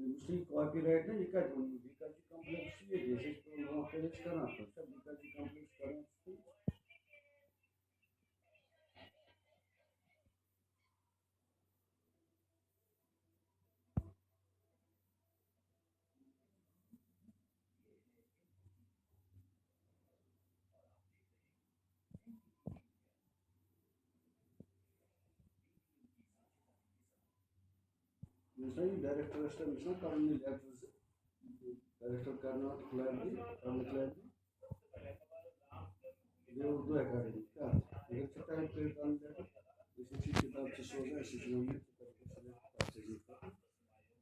उसकी कॉपीराइट ना Vikaji complex ये जैसे तो वहाँ पे करना तो सब Vikaji complex करना Mesela director establishment currently actors director करना clarity current clarity ये उर्दू एकेडमी क्या अगर छोटा है तो काम देगा जैसे चीज किताब से सोचा है सीखने में किताब को सेलेक्ट करते हैं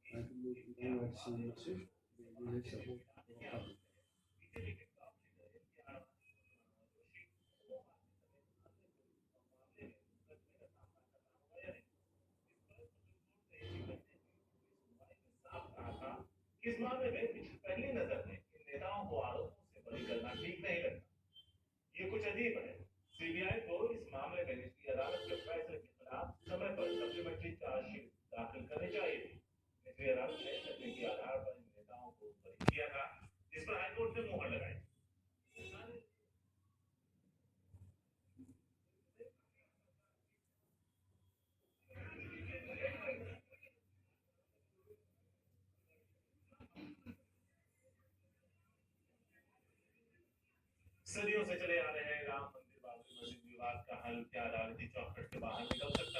ताकि लोग नए वाक्य से ये सब इस मामले में पहली नजर में इन नेताओं को आरोपों से बरी करना ठीक नहीं लगता। ये कुछ अजीब है। सीबीआई को इस मामले में निचली अदालत के फैसले के खिलाफ समय पर सप्लीमेंट्री चार्जशीट दाखिल करनी चाहिए थी। निचली अदालत ने तकनीकी आधार पर इन नेताओं को बरी किया था, जिस पर हाईकोर्ट ने मुहर लगाई। सदियों से चले आ रहे हैं राम मंदिर बाबरी मस्जिद विवाद का हल क्या अदालती चौखट के बाहर निकल सकता